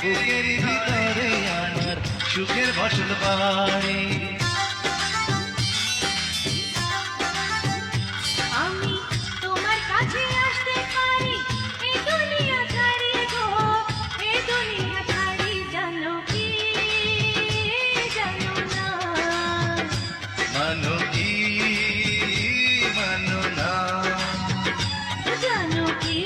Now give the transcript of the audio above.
বুকের ভিতরে আমার সুখের ফসল বাড়ে। আমি তোমার কাছে আসতে পারি এই দুনিয়া ছাড়িয়ে গো, এই দুনিয়া ছাড়ি জানো কি জানো না, মানো কি মানো না, জানো কি